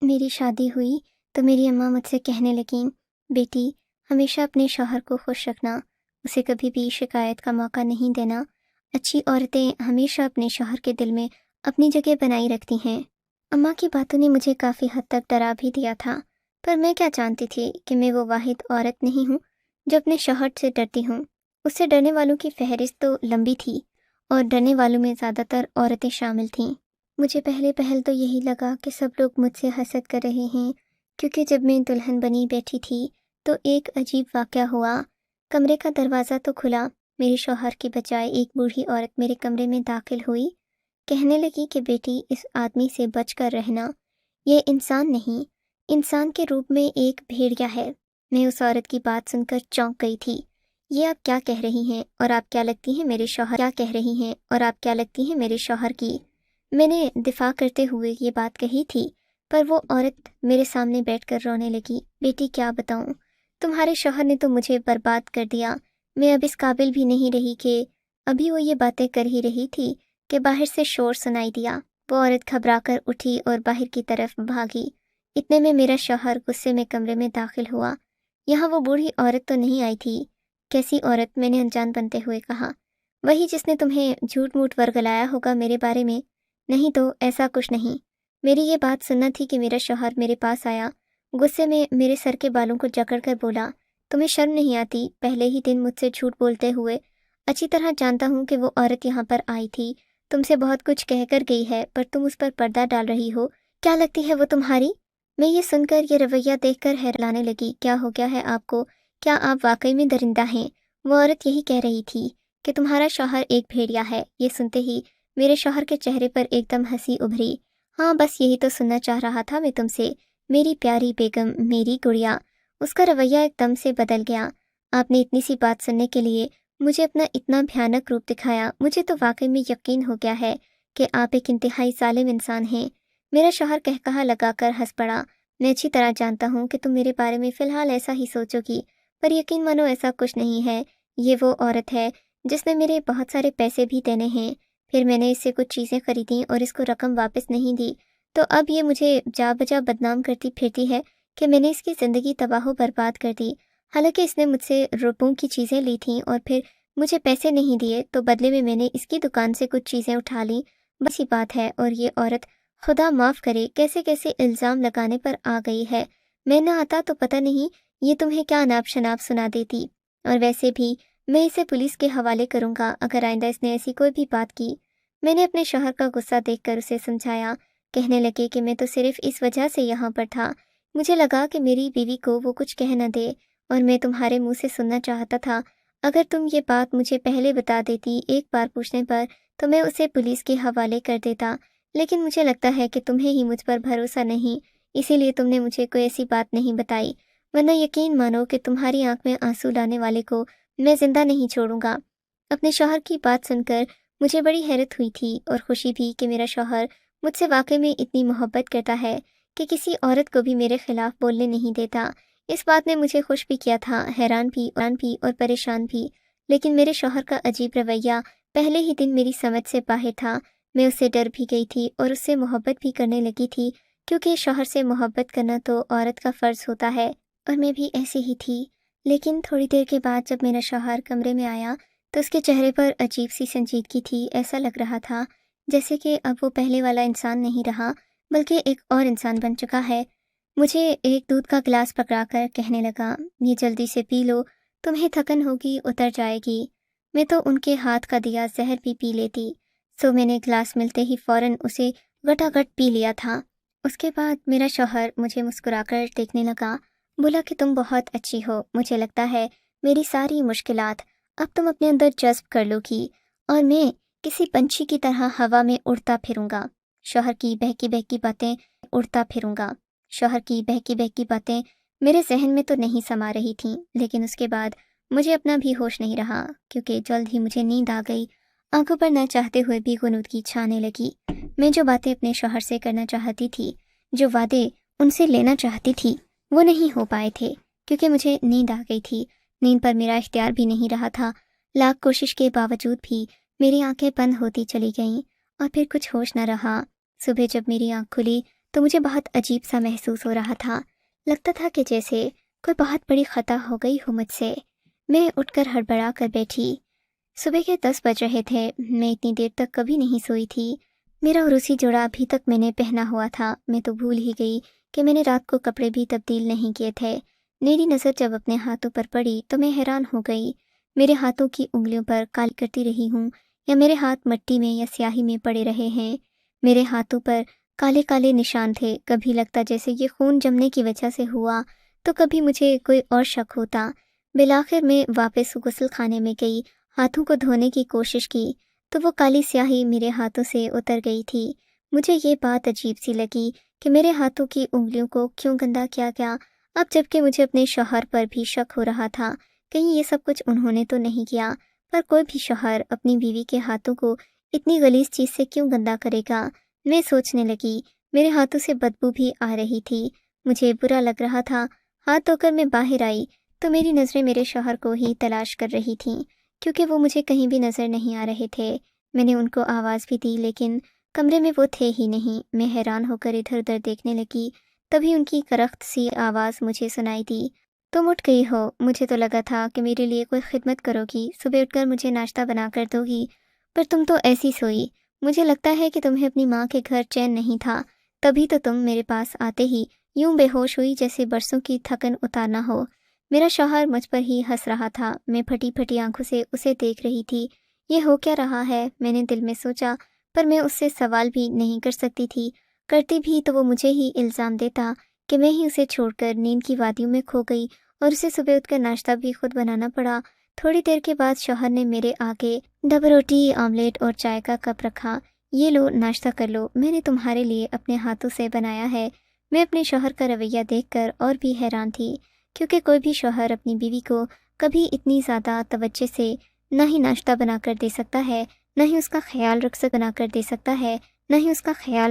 میری شادی ہوئی تو میری اماں مجھ سے کہنے لگیں، بیٹی ہمیشہ اپنے شوہر کو خوش رکھنا، اسے کبھی بھی شکایت کا موقع نہیں دینا، اچھی عورتیں ہمیشہ اپنے شوہر کے دل میں اپنی جگہ بنائی رکھتی ہیں۔ اماں کی باتوں نے مجھے کافی حد تک ڈرا بھی دیا تھا، پر میں کیا جانتی تھی کہ میں وہ واحد عورت نہیں ہوں جو اپنے شوہر سے ڈرتی ہوں۔ اس سے ڈرنے والوں کی فہرست تو لمبی تھی، اور ڈرنے والوں میں زیادہ تر عورتیں شامل تھیں۔ مجھے پہل تو یہی لگا کہ سب لوگ مجھ سے حسد کر رہے ہیں، کیونکہ جب میں دلہن بنی بیٹھی تھی تو ایک عجیب واقعہ ہوا۔ کمرے کا دروازہ تو کھلا، میرے شوہر کی بجائے ایک بوڑھی عورت میرے کمرے میں داخل ہوئی، کہنے لگی کہ بیٹی اس آدمی سے بچ کر رہنا، یہ انسان نہیں، انسان کے روپ میں ایک بھیڑیا ہے۔ میں اس عورت کی بات سن کر چونک گئی تھی۔ یہ آپ کیا کہہ رہی ہیں، اور آپ کیا لگتی ہیں میرے شوہر کیا کہہ رہی ہیں اور آپ کیا لگتی ہیں میرے شوہر کی؟ میں نے دفاع کرتے ہوئے یہ بات کہی تھی، پر وہ عورت میرے سامنے بیٹھ کر رونے لگی۔ بیٹی کیا بتاؤں، تمہارے شوہر نے تو مجھے برباد کر دیا، میں اب اس قابل بھی نہیں رہی کہ… ابھی وہ یہ باتیں کر ہی رہی تھی کہ باہر سے شور سنائی دیا۔ وہ عورت گھبرا کر اٹھی اور باہر کی طرف بھاگی۔ اتنے میں میرا شوہر غصے میں کمرے میں داخل ہوا۔ یہاں وہ بوڑھی عورت تو نہیں آئی تھی؟ کیسی عورت؟ میں نے انجان بنتے ہوئے کہا۔ وہی جس نے تمہیں جھوٹ موٹ ورگلایا ہوگا میرے بارے میں۔ نہیں تو ایسا کچھ نہیں۔ میری یہ بات سننا تھی کہ میرا شوہر میرے پاس آیا، غصے میں میرے سر کے بالوں کو جکڑ کر بولا، تمہیں شرم نہیں آتی؟ پہلے ہی دن مجھ سے جھوٹ بولتے ہوئے، اچھی طرح جانتا ہوں کہ وہ عورت یہاں پر آئی تھی، تم سے بہت کچھ کہہ کر گئی ہے، پر تم اس پر پردہ ڈال رہی ہو۔ کیا لگتی ہے وہ تمہاری؟ میں یہ سن کر یہ رویہ دیکھ کر حیرانے لگی۔ کیا ہو گیا ہے آپ کو؟ کیا آپ واقعی میں درندہ ہیں؟ وہ عورت یہی کہہ رہی تھی کہ تمہارا شوہر ایک بھیڑیا ہے۔ یہ سنتے ہی میرے شوہر کے چہرے پر ایک دم ہنسی ابھری۔ ہاں بس یہی تو سننا چاہ رہا تھا میں تم سے، میری پیاری بیگم، میری گڑیا۔ اس کا رویہ ایک دم سے بدل گیا۔ آپ نے اتنی سی بات سننے کے لیے مجھے اپنا اتنا بھیانک روپ دکھایا، مجھے تو واقعی میں یقین ہو گیا ہے کہ آپ ایک انتہائی ظالم انسان ہیں۔ میرا شوہر کہا لگا کر ہنس پڑا۔ میں اچھی طرح جانتا ہوں کہ تم میرے بارے میں فی الحال ایسا ہی سوچو گی، پر یقین مانو ایسا کچھ نہیں ہے۔ یہ وہ عورت ہے جس نے میرے بہت سارے پیسے بھی دینے ہیں، پھر میں نے اس سے کچھ چیزیں خریدیں اور اس کو رقم واپس نہیں دی، تو اب یہ مجھے جا بجا بدنام کرتی پھرتی ہے کہ میں نے اس کی زندگی تباہ و برباد کر دی۔ حالانکہ اس نے مجھ سے روپوں کی چیزیں لی تھیں اور پھر مجھے پیسے نہیں دیے، تو بدلے میں نے اس کی دکان سے کچھ چیزیں اٹھا لیں، بس یہ بات ہے۔ اور یہ عورت خدا معاف کرے کیسے کیسے الزام لگانے پر آ گئی ہے۔ میں نہ آتا تو پتہ نہیں یہ تمہیں کیا ناپ شناپ سنا دیتی، اور ویسے بھی میں اسے پولیس کے حوالے کروں گا اگر آئندہ اس نے ایسی کوئی بھی بات کی۔ میں نے اپنے شوہر کا غصہ دیکھ کر اسے سمجھایا۔ کہنے لگے کہ میں تو صرف اس وجہ سے یہاں پر تھا، مجھے لگا کہ میری بیوی کو وہ کچھ کہہ نہ دے، اور میں تمہارے منہ سے سننا چاہتا تھا۔ اگر تم یہ بات مجھے پہلے بتا دیتی ایک بار پوچھنے پر، تو میں اسے پولیس کے حوالے کر دیتا، لیکن مجھے لگتا ہے کہ تمہیں ہی مجھ پر بھروسہ نہیں، اسی لیے تم نے مجھے کوئی ایسی بات نہیں بتائی، ورنہ یقین مانو کہ تمہاری آنکھ میں آنسو لانے والے کو میں زندہ نہیں چھوڑوں گا۔ اپنے شوہر کی بات سن کر مجھے بڑی حیرت ہوئی تھی اور خوشی بھی کہ میرا شوہر مجھ سے واقعی میں اتنی محبت کرتا ہے کہ کسی عورت کو بھی میرے خلاف بولنے نہیں دیتا۔ اس بات نے مجھے خوش بھی کیا تھا، حیران بھی اور پریشان بھی، لیکن میرے شوہر کا عجیب رویہ پہلے ہی دن میری سمجھ سے باہر تھا۔ میں اس سے ڈر بھی گئی تھی اور اس سے محبت بھی کرنے لگی تھی، کیونکہ شوہر سے محبت کرنا تو عورت کا فرض ہوتا ہے، اور میں بھی ایسی ہی تھی۔ لیکن تھوڑی دیر کے بعد جب میرا شوہر کمرے میں آیا تو اس کے چہرے پر عجیب سی سنجیدگی تھی۔ ایسا لگ رہا تھا جیسے کہ اب وہ پہلے والا انسان نہیں رہا، بلکہ ایک اور انسان بن چکا ہے۔ مجھے ایک دودھ کا گلاس پکڑا کر کہنے لگا، یہ جلدی سے پی لو، تمہیں تھکن ہوگی، اتر جائے گی۔ میں تو ان کے ہاتھ کا دیا زہر بھی پی لیتی، سو میں نے گلاس ملتے ہی فوراً اسے گٹا گٹ پی لیا تھا۔ اس کے بعد میرا شوہر مجھے مسکرا کر دیکھنے لگا، بولا کہ تم بہت اچھی ہو، مجھے لگتا ہے میری ساری مشکلات اب تم اپنے اندر جذب کر لو گی، اور میں کسی پنچھی کی طرح ہوا میں اڑتا پھروں گا۔ شوہر کی بہکی بہکی باتیں اڑتا پھروں گا۔ شوہر کی بہکی بہکی باتیں میرے ذہن میں تو نہیں سما رہی تھیں، لیکن اس کے بعد مجھے اپنا بھی ہوش نہیں رہا، کیونکہ جلد ہی مجھے نیند آ گئی۔ آنکھوں پر نہ چاہتے ہوئے بھی غنودگی چھانے لگی۔ میں جو باتیں اپنے شوہر سے کرنا چاہتی تھی، جو وعدے ان سے لینا چاہتی تھی، وہ نہیں ہو پائے تھے، کیونکہ مجھے نیند آ گئی تھی۔ نیند پر میرا اختیار بھی نہیں رہا تھا۔ لاکھ کوشش کے باوجود بھی میری آنکھیں بند ہوتی چلی گئیں، اور پھر کچھ ہوش نہ رہا۔ صبح جب میری آنکھ کھلی تو مجھے بہت عجیب سا محسوس ہو رہا تھا۔ لگتا تھا کہ جیسے کوئی بہت بڑی خطا ہو گئی ہو مجھ سے۔ میں اٹھ کر ہڑبڑا کر بیٹھی۔ صبح کے 10 بج رہے تھے۔ میں اتنی دیر تک کبھی نہیں سوئی تھی۔ میرا عروسی جوڑا ابھی تک میں نے پہنا ہوا تھا۔ میں تو بھول ہی گئی کہ میں نے رات کو کپڑے بھی تبدیل نہیں کیے تھے۔ میری نظر جب اپنے ہاتھوں پر پڑی تو میں حیران ہو گئی۔ میرے ہاتھوں کی انگلیوں پر کالی کرتی رہی ہوں یا میرے ہاتھ مٹی میں یا سیاہی میں پڑے رہے ہیں۔ میرے ہاتھوں پر کالے کالے نشان تھے۔ کبھی لگتا جیسے یہ خون جمنے کی وجہ سے ہوا، تو کبھی مجھے کوئی اور شک ہوتا۔ بالآخر میں واپس غسل خانے میں گئی، ہاتھوں کو دھونے کی کوشش کی تو وہ کالی سیاہی میرے ہاتھوں سے اتر گئی تھی۔ مجھے یہ بات عجیب سی لگی کہ میرے ہاتھوں کی انگلیوں کو کیوں گندا کیا گیا، اب جب کہ مجھے اپنے شوہر پر بھی شک ہو رہا تھا کہیں یہ سب کچھ انہوں نے تو نہیں کیا۔ پر کوئی بھی شوہر اپنی بیوی کے ہاتھوں کو اتنی غلیظ چیز سے کیوں گندا کرے گا؟ میں سوچنے لگی۔ میرے ہاتھوں سے بدبو بھی آ رہی تھی۔ مجھے برا لگ رہا تھا۔ ہاتھ دھو کر میں باہر آئی تو میری نظریں میرے شوہر کو ہی تلاش کر رہی تھیں، کیونکہ وہ مجھے کہیں بھی نظر نہیں آ رہے تھے۔ میں نے ان کو آواز بھی دی لیکن کمرے میں وہ تھے ہی نہیں۔ میں حیران ہو کر ادھر ادھر دیکھنے لگی، تبھی ان کی کرخت سی آواز مجھے سنائی دی۔ تم اٹھ گئی ہو؟ مجھے تو لگا تھا کہ میرے لیے کوئی خدمت کرو گی، صبح اٹھ کر مجھے ناشتہ بنا کر دو گی، پر تم تو ایسی سوئی۔ مجھے لگتا ہے کہ تمہیں اپنی ماں کے گھر چین نہیں تھا، تبھی تو تم میرے پاس آتے ہی یوں بے ہوش ہوئی جیسے برسوں کی تھکن اتارنا ہو۔ میرا شوہر مجھ پر ہی ہنس رہا تھا۔ میں پھٹی پھٹی آنکھوں سے اسے دیکھ رہی تھی۔ یہ ہو کیا رہا ہے؟ میں نے دل میں سوچا، پر میں اس سے سوال بھی نہیں کر سکتی تھی۔ کرتی بھی تو وہ مجھے ہی الزام دیتا کہ میں ہی اسے چھوڑ کر نیند کی وادیوں میں کھو گئی اور اسے صبح اٹھ کر ناشتہ بھی خود بنانا پڑا۔ تھوڑی دیر کے بعد شوہر نے میرے آگے ڈبل روٹی، آملیٹ اور چائے کا کپ رکھا۔ یہ لو، ناشتہ کر لو، میں نے تمہارے لیے اپنے ہاتھوں سے بنایا ہے۔ میں اپنے شوہر کا رویہ دیکھ کر اور بھی حیران تھی، کیونکہ کوئی بھی شوہر اپنی بیوی کو کبھی اتنی زیادہ توجہ سے نہ ہی ناشتہ بنا کر دے سکتا ہے، نہ ہی اس کا خیال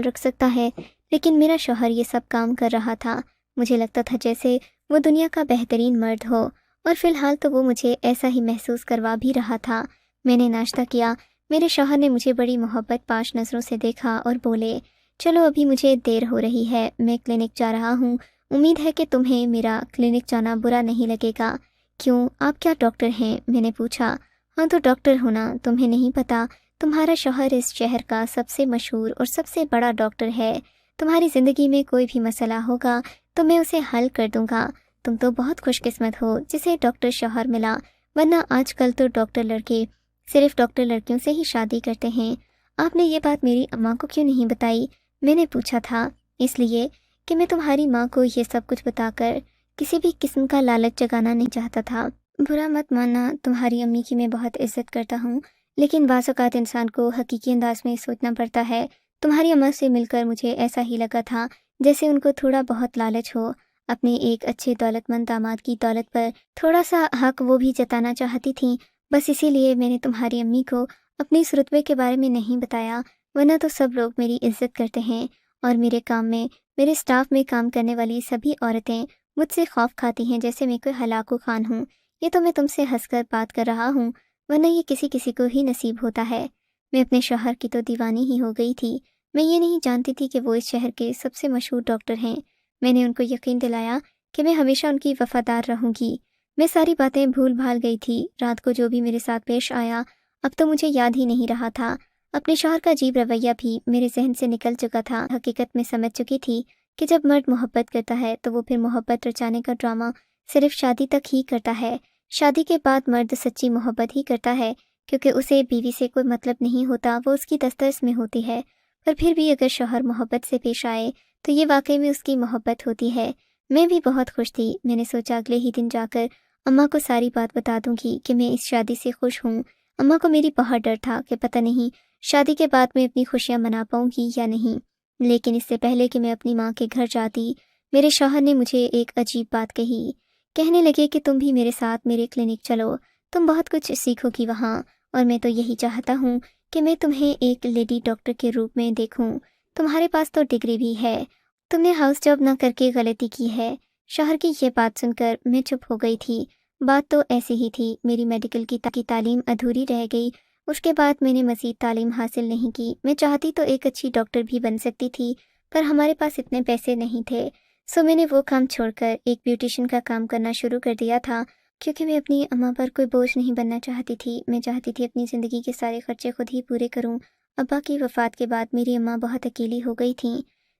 رکھ سکتا ہے، لیکن میرا شوہر یہ سب کام کر رہا تھا۔ مجھے لگتا تھا جیسے وہ دنیا کا بہترین مرد ہو، اور فی الحال تو وہ مجھے ایسا ہی محسوس کروا بھی رہا تھا۔ میں نے ناشتہ کیا۔ میرے شوہر نے مجھے بڑی محبت پاش نظروں سے دیکھا اور بولے، چلو ابھی مجھے دیر ہو رہی ہے، میں کلینک جا رہا ہوں، امید ہے کہ تمہیں میرا کلینک جانا برا نہیں لگے گا۔ کیوں، آپ کیا ڈاکٹر ہیں؟ میں نے پوچھا۔ ہاں تو ڈاکٹر ہونا، تمہیں نہیں پتا، تمہارا شوہر اس شہر کا سب سے مشہور اور سب سے بڑا ڈاکٹر ہے۔ تمہاری زندگی میں کوئی بھی مسئلہ ہوگا تو میں اسے حل کر دوں گا۔ تم تو بہت خوش قسمت ہو جسے ڈاکٹر شوہر ملا، ورنہ آج کل تو ڈاکٹر لڑکے صرف ڈاکٹر لڑکیوں سے ہی شادی کرتے ہیں۔ آپ نے یہ بات میری اماں کو کیوں نہیں بتائی؟ میں نے پوچھا تھا۔ اس لیے کہ میں تمہاری ماں کو یہ سب کچھ بتا کر کسی بھی قسم کا لالچ جگانا نہیں چاہتا تھا۔ برا مت ماننا، تمہاری امی کی میں بہت عزت کرتا ہوں، لیکن بعض اوقات انسان کو حقیقی انداز میں سوچنا پڑتا ہے۔ تمہاری اماں سے مل کر مجھے ایسا ہی لگا تھا جیسے ان کو تھوڑا بہت لالچ ہو، اپنے ایک اچھے دولت مند داماد کی دولت پر تھوڑا سا حق وہ بھی جتانا چاہتی تھیں۔ بس اسی لیے میں نے تمہاری امی کو اپنی اس رتبے کے بارے میں نہیں بتایا، ورنہ تو سب لوگ میری عزت کرتے ہیں، اور میرے کام میں، میرے سٹاف میں کام کرنے والی سبھی عورتیں مجھ سے خوف کھاتی ہیں جیسے میں کوئی ہلاکو خان ہوں۔ یہ تو میں تم سے ہنس کر بات کر رہا ہوں، ورنہ یہ کسی کسی کو ہی نصیب ہوتا ہے۔ میں اپنے شوہر کی تو دیوانی ہی ہو گئی تھی۔ میں یہ نہیں جانتی تھی کہ وہ اس شہر کے سب سے مشہور ڈاکٹر ہیں۔ میں نے ان کو یقین دلایا کہ میں ہمیشہ ان کی وفادار رہوں گی۔ میں ساری باتیں بھول بھال گئی تھی۔ رات کو جو بھی میرے ساتھ پیش آیا اب تو مجھے یاد ہی نہیں رہا تھا۔ اپنے شوہر کا عجیب رویہ بھی میرے ذہن سے نکل چکا تھا۔ حقیقت میں سمجھ چکی تھی کہ جب مرد محبت کرتا ہے تو وہ پھر محبت رچانے کا ڈرامہ صرف شادی تک ہی کرتا ہے۔ شادی کے بعد مرد سچی محبت ہی کرتا ہے، کیونکہ اسے بیوی سے کوئی مطلب نہیں ہوتا، وہ اس کی دسترس میں ہوتی ہے۔ پر پھر بھی اگر شوہر محبت سے پیش آئے تو یہ واقعی میں اس کی محبت ہوتی ہے۔ میں بھی بہت خوش تھی۔ میں نے سوچا اگلے ہی دن جا کر اماں کو ساری بات بتا دوں گی کہ میں اس شادی سے خوش ہوں۔ اماں کو میری بہت ڈر تھا کہ پتہ نہیں شادی کے بعد میں اپنی خوشیاں منا پاؤں گی یا نہیں، لیکن اس سے پہلے کہ میں اپنی ماں کے گھر جاتی، میرے شوہر نے مجھے ایک عجیب بات کہی۔ کہنے لگے کہ تم بھی میرے ساتھ میرے کلینک چلو، تم بہت کچھ سیکھو گی وہاں، اور میں تو یہی چاہتا ہوں کہ میں تمہیں ایک لیڈی ڈاکٹر کے روپ میں دیکھوں۔ تمہارے پاس تو ڈگری بھی ہے، تم نے ہاؤس جاب نہ کر کے غلطی کی ہے۔ شوہر کی یہ بات سن کر میں چپ ہو گئی تھی۔ بات تو ایسی ہی تھی، میری میڈیکل کی تعلیم ادھوری رہ گئی۔ اس کے بعد میں نے مزید تعلیم حاصل نہیں کی۔ میں چاہتی تو ایک اچھی ڈاکٹر بھی بن سکتی تھی، پر ہمارے پاس اتنے پیسے نہیں تھے، سو میں نے وہ کام چھوڑ کر ایک بیوٹیشین کا کام کرنا شروع کر دیا تھا، کیونکہ میں اپنی اماں پر کوئی بوجھ نہیں بننا چاہتی تھی۔ میں چاہتی تھی اپنی زندگی کے سارے خرچے خود ہی پورے کروں۔ ابا کی وفات کے بعد میری اماں بہت اکیلی ہو گئی تھیں،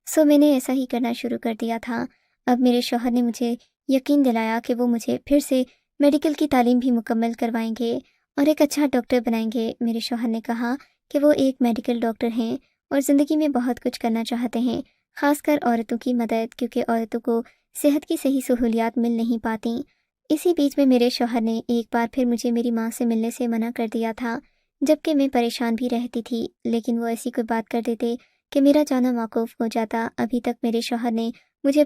سو میں نے ایسا ہی کرنا شروع کر دیا تھا۔ اب میرے شوہر نے مجھے یقین دلایا کہ وہ مجھے پھر سے میڈیکل کی تعلیم بھی مکمل کروائیں گے اور ایک اچھا ڈاکٹر بنائیں گے۔ میرے شوہر نے کہا کہ وہ ایک میڈیکل ڈاکٹر ہیں اور زندگی میں بہت کچھ کرنا چاہتے ہیں، خاص کر عورتوں کی مدد، کیونکہ عورتوں کو صحت کی صحیح سہولیات مل نہیں پاتیں۔ اسی بیچ میں میرے شوہر نے ایک بار پھر مجھے میری ماں سے ملنے سے منع کر دیا تھا، جبکہ میں پریشان بھی رہتی تھی، لیکن وہ ایسی کوئی بات کر دیتے کہ میرا جانا موقوف ہو جاتا۔ ابھی تک میرے شوہر نے مجھے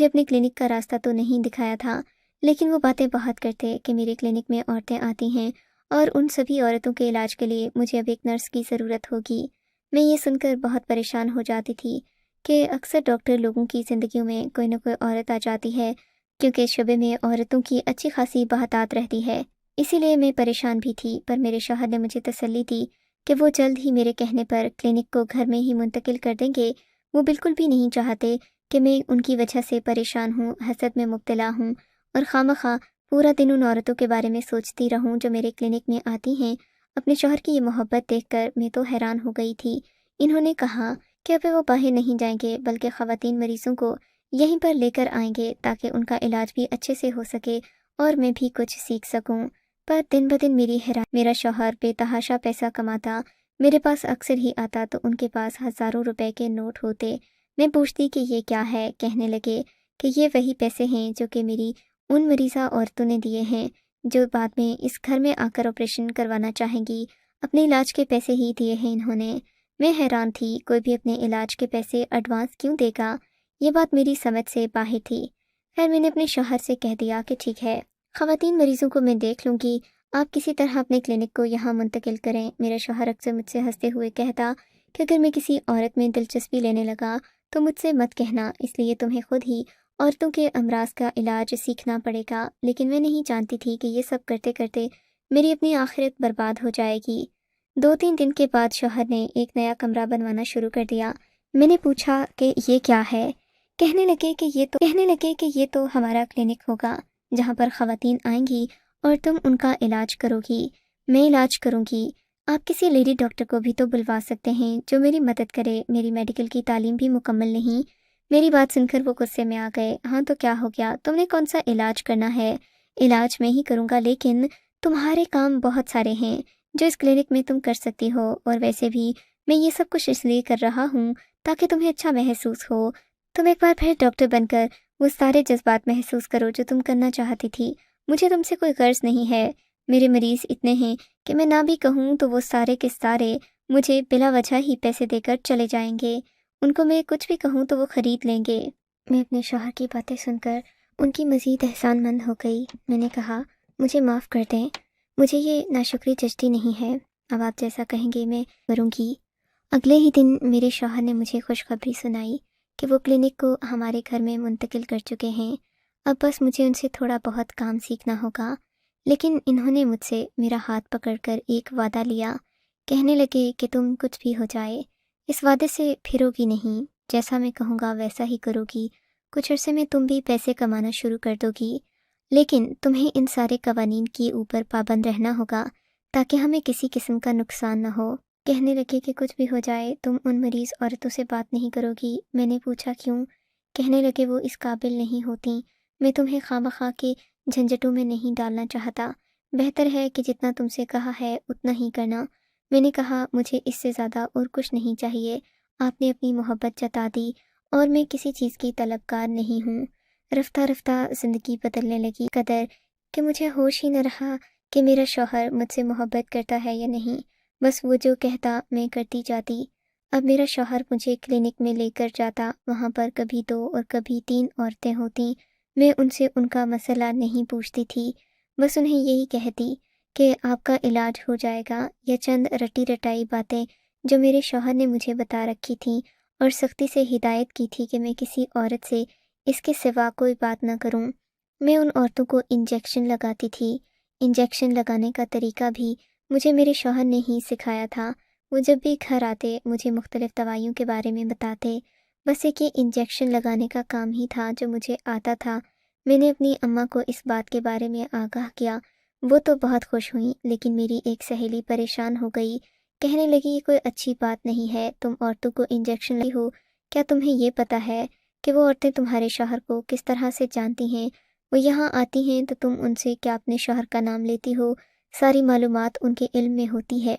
اپنے کلینک کا راستہ تو نہیں دکھایا تھا، لیکن وہ باتیں بہت کرتے کہ میرے کلینک میں عورتیں آتی ہیں اور ان سبھی عورتوں کے علاج کے لیے مجھے اب ایک نرس کی ضرورت ہوگی۔ میں یہ سن کر بہت پریشان ہو جاتی تھی کہ اکثر ڈاکٹر لوگوں کی زندگیوں میں کوئی نہ کوئی عورت آ جاتی ہے، کیونکہ اس شعبے میں عورتوں کی اچھی خاصی بہتات رہتی ہے۔ اسی لیے میں پریشان بھی تھی، پر میرے شوہر نے مجھے تسلی دی کہ وہ جلد ہی میرے کہنے پر کلینک کو گھر میں ہی منتقل کر دیں گے۔ وہ بالکل بھی نہیں چاہتے کہ میں ان کی وجہ سے پریشان ہوں، حسد میں مبتلا ہوں اور خواہ پورا دن ان عورتوں کے بارے میں سوچتی رہوں جو میرے کلینک میں آتی ہیں۔ اپنے شوہر کی یہ محبت دیکھ کر میں تو حیران ہو گئی تھی۔ انہوں نے کہا کہ اب وہ باہر نہیں جائیں گے، بلکہ خواتین مریضوں کو یہیں پر لے کر آئیں گے تاکہ ان کا علاج بھی اچھے سے ہو سکے اور میں بھی کچھ سیکھ سکوں۔ پر دن بدن میرا شوہر بے تحاشا پیسہ کماتا، میرے پاس اکثر ہی آتا تو ان کے پاس ہزاروں روپے کے نوٹ ہوتے۔ میں پوچھتی کہ یہ کیا ہے، کہنے لگے کہ یہ وہی پیسے ہیں جو کہ میری ان مریضہ عورتوں نے دیے ہیں جو بعد میں اس گھر میں آ کر آپریشن کروانا چاہیں گی، اپنے علاج کے پیسے ہی دیے ہیں انہوں نے۔ میں حیران تھی، کوئی بھی اپنے علاج کے پیسے ایڈوانس کیوں دے گا؟ یہ بات میری سمجھ سے باہر تھی۔ خیر میں نے اپنے شوہر سے کہہ دیا کہ ٹھیک ہے، خواتین مریضوں کو میں دیکھ لوں گی، آپ کسی طرح اپنے کلینک کو یہاں منتقل کریں۔ میرا شوہر اکثر مجھ سے ہنستے ہوئے کہتا کہ اگر میں کسی عورت میں دلچسپی لینے لگا تو مجھ سے مت کہنا، اس لیے تمہیں خود ہی عورتوں کے امراض کا علاج سیکھنا پڑے گا۔ لیکن میں نہیں جانتی تھی کہ یہ سب کرتے کرتے میری اپنی آخرت برباد ہو جائے گی۔ 2-3 دن کے بعد شوہر نے ایک نیا کمرہ بنوانا شروع کر دیا۔ میں نے پوچھا کہ یہ کیا ہے؟ کہنے لگے کہ یہ تو ہمارا کلینک ہوگا جہاں پر خواتین آئیں گی اور تم ان کا علاج کرو گی۔ میں علاج کروں گی، آپ کسی لیڈی ڈاکٹر کو بھی تو بلوا سکتے ہیں جو میری مدد کرے، میری میڈیکل کی تعلیم بھی مکمل نہیں۔ میری بات سن کر وہ غصے میں آ گئے۔ ہاں تو کیا ہو گیا، تم نے کون سا علاج کرنا ہے؟ علاج میں ہی کروں گا، لیکن تمہارے کام بہت سارے ہیں جو اس کلینک میں تم کر سکتی ہو، اور ویسے بھی میں یہ سب کچھ اس لیے کر رہا ہوں تاکہ تمہیں اچھا محسوس ہو، تم ایک بار پھر ڈاکٹر بن کر وہ سارے جذبات محسوس کرو جو تم کرنا چاہتی تھی۔ مجھے تم سے کوئی غرض نہیں ہے، میرے مریض اتنے ہیں کہ میں نہ بھی کہوں تو وہ سارے کے سارے مجھے بلا وجہ ہی پیسے دے کر چلے جائیں گے، ان کو میں کچھ بھی کہوں تو وہ خرید لیں گے۔ میں اپنے شوہر کی باتیں سن کر ان کی مزید احسان مند ہو گئی۔ میں نے کہا مجھے معاف کر دیں، مجھے یہ ناشکری جچتی نہیں ہے، اب آپ جیسا کہیں گے میں کروں گی۔ اگلے ہی دن میرے شوہر نے مجھے خوشخبری سنائی کہ وہ کلینک کو ہمارے گھر میں منتقل کر چکے ہیں، اب بس مجھے ان سے تھوڑا بہت کام سیکھنا ہوگا۔ لیکن انہوں نے مجھ سے میرا ہاتھ پکڑ کر ایک وعدہ لیا، کہنے لگے کہ تم کچھ بھی ہو جائے اس وعدے سے پھرو گی نہیں، جیسا میں کہوں گا ویسا ہی کرو گی، کچھ عرصے میں تم بھی پیسے کمانا شروع کر دو گی، لیکن تمہیں ان سارے قوانین کے اوپر پابند رہنا ہوگا تاکہ ہمیں کسی قسم کا نقصان نہ ہو۔ کہنے لگے کہ کچھ بھی ہو جائے تم ان مریض عورتوں سے بات نہیں کرو گی۔ میں نے پوچھا کیوں؟ کہنے لگے وہ اس قابل نہیں ہوتی، میں تمہیں خواہ کے جھنجھٹوں میں نہیں ڈالنا چاہتا، بہتر ہے کہ جتنا تم سے کہا ہے اتنا ہی کرنا۔ میں نے کہا مجھے اس سے زیادہ اور کچھ نہیں چاہیے، آپ نے اپنی محبت جتا دی اور میں کسی چیز کی طلبگار نہیں ہوں۔ رفتہ رفتہ زندگی بدلنے لگی قدر کہ مجھے ہوش ہی نہ رہا کہ میرا شوہر مجھ سے محبت کرتا ہے یا نہیں، بس وہ جو کہتا میں کرتی جاتی۔ اب میرا شوہر مجھے کلینک میں لے کر جاتا، وہاں پر کبھی 2 اور کبھی 3 عورتیں ہوتیں، میں ان سے ان کا مسئلہ نہیں پوچھتی تھی، بس انہیں یہی کہتی کہ آپ کا علاج ہو جائے گا، یا چند رٹی رٹائی باتیں جو میرے شوہر نے مجھے بتا رکھی تھیں اور سختی سے ہدایت کی تھی کہ میں کسی عورت سے اس کے سوا کوئی بات نہ کروں۔ میں ان عورتوں کو انجیکشن لگاتی تھی، انجیکشن لگانے کا طریقہ بھی مجھے میرے شوہر نے ہی سکھایا تھا، وہ جب بھی گھر آتے مجھے مختلف دوائیوں کے بارے میں بتاتے، بس ایک یہ انجیکشن لگانے کا کام ہی تھا جو مجھے آتا تھا۔ میں نے اپنی اماں کو اس بات کے بارے میں آگاہ کیا، وہ تو بہت خوش ہوئیں، لیکن میری ایک سہیلی پریشان ہو گئی، کہنے لگی یہ کوئی اچھی بات نہیں ہے، تم عورتوں کو انجیکشن لی ہو، کیا تمہیں یہ پتہ ہے کہ وہ عورتیں تمہارے شوہر کو کس طرح سے جانتی ہیں؟ وہ یہاں آتی ہیں تو تم ان سے کیا اپنے شوہر کا نام لیتی ہو؟ ساری معلومات ان کے علم میں ہوتی ہے۔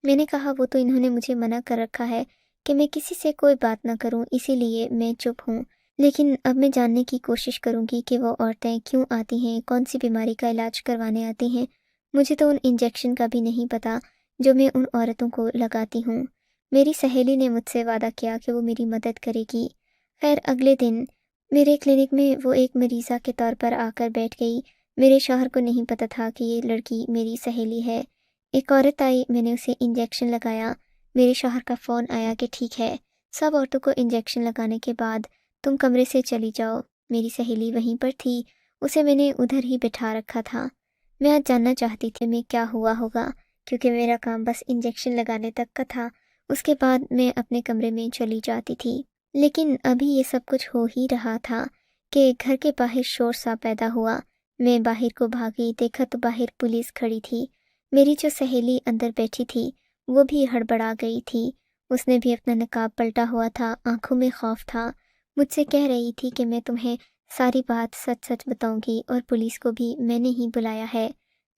میں نے کہا وہ تو انہوں نے مجھے منع کر رکھا ہے کہ میں کسی سے کوئی بات نہ کروں، اسی لیے میں چپ ہوں، لیکن اب میں جاننے کی کوشش کروں گی کہ وہ عورتیں کیوں آتی ہیں، کون سی بیماری کا علاج کروانے آتی ہیں۔ مجھے تو ان انجیکشن کا بھی نہیں پتہ جو میں ان عورتوں کو لگاتی ہوں۔ میری سہیلی نے مجھ سے وعدہ کیا کہ وہ میری مدد کرے گی۔ خیر اگلے دن میرے کلینک میں وہ ایک مریضہ کے طور پر آ کر بیٹھ گئی۔ میرے شوہر کو نہیں پتہ تھا کہ یہ لڑکی میری سہیلی ہے۔ ایک عورت آئی، میں نے اسے انجیکشن لگایا۔ میرے شوہر کا فون آیا کہ ٹھیک ہے، سب عورتوں کو انجیکشن لگانے کے بعد تم کمرے سے چلی جاؤ۔ میری سہیلی وہیں پر تھی، اسے میں نے ادھر ہی بٹھا رکھا تھا۔ میں آج جاننا چاہتی تھی میں کیا ہوا ہوگا، کیونکہ میرا کام بس انجیکشن لگانے تک کا تھا، اس کے بعد میں اپنے کمرے میں چلی جاتی تھی۔ لیکن ابھی یہ سب کچھ ہو ہی رہا تھا کہ گھر کے باہر شور سا پیدا ہوا۔ میں باہر کو بھاگی، دیکھا تو باہر پولیس کھڑی تھی۔ میری جو سہیلی اندر بیٹھی تھی وہ بھی ہڑبڑا گئی تھی، اس نے بھی اپنا نقاب پلٹا ہوا تھا، آنکھوں میں خوف تھا۔ مجھ سے کہہ رہی تھی کہ میں تمہیں ساری بات سچ سچ بتاؤں گی اور پولیس کو بھی میں نے ہی بلایا ہے۔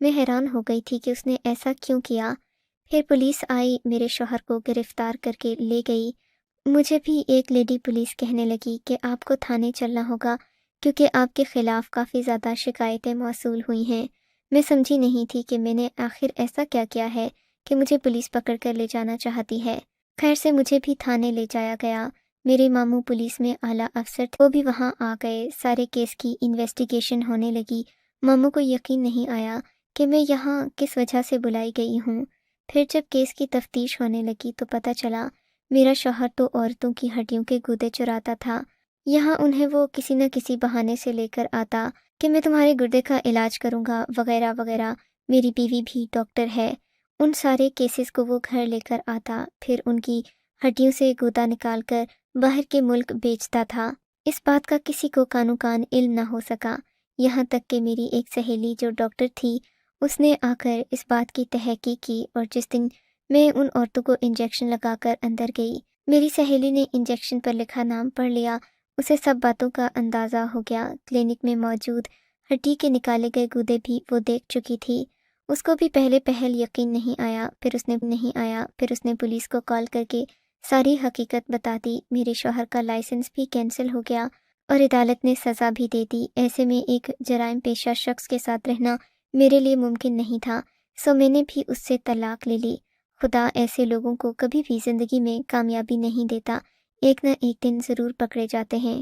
میں حیران ہو گئی تھی کہ اس نے ایسا کیوں کیا۔ پھر پولیس آئی، میرے شوہر کو گرفتار کر کے لے گئی۔ مجھے بھی ایک لیڈی پولیس کہنے لگی کہ آپ کو تھانے چلنا ہوگا کیونکہ آپ کے خلاف کافی زیادہ شکایتیں موصول ہوئی ہیں۔ میں سمجھی نہیں تھی کہ میں نے آخر ایسا کیا کیا ہے کہ مجھے پولیس پکڑ کر لے جانا چاہتی ہے۔ خیر سے مجھے بھی تھانے لے جایا گیا۔ میرے ماموں پولیس میں اعلیٰ افسر تھے، وہ بھی وہاں آ گئے، سارے کیس کی انویسٹیگیشن ہونے لگی۔ ماموں کو یقین نہیں آیا کہ میں یہاں کس وجہ سے بلائی گئی ہوں۔ پھر جب کیس کی تفتیش ہونے لگی تو پتہ چلا میرا شوہر تو عورتوں کی ہڈیوں کے گودے چراتا تھا، یہاں انہیں وہ کسی نہ کسی بہانے سے لے کر آتا کہ میں تمہارے گردے کا علاج کروں گا وغیرہ وغیرہ۔ میری بیوی بھی ڈاکٹر ہے، ان سارے کیسز کو وہ گھر لے کر آتا، پھر ان کی ہڈیوں سے گودا نکال کر باہر کے ملک بیچتا تھا۔ اس بات کا کسی کو کانو کان علم نہ ہو سکا، یہاں تک کہ میری ایک سہیلی جو ڈاکٹر تھی اس نے آ کر اس بات کی تحقیق کی، اور جس دن میں ان عورتوں کو انجیکشن لگا کر اندر گئی، میری سہیلی نے انجیکشن پر لکھا نام پڑھ لیا، اسے سب باتوں کا اندازہ ہو گیا۔ کلینک میں موجود ہڈی کے نکالے گئے گودے بھی وہ دیکھ چکی تھی۔ اس کو بھی پہلے پہل یقین نہیں آیا، پھر اس نے پولیس کو کال کر کے ساری حقیقت بتا دی۔ میرے شوہر کا لائسنس بھی کینسل ہو گیا اور عدالت نے سزا بھی دے دی۔ ایسے میں ایک جرائم پیشہ شخص کے ساتھ رہنا میرے لیے ممکن نہیں تھا، سو میں نے بھی اس سے طلاق لے لی۔ خدا ایسے لوگوں کو کبھی بھی زندگی میں کامیابی نہیں دیتا، ایک نہ ایک دن ضرور پکڑے جاتے ہیں۔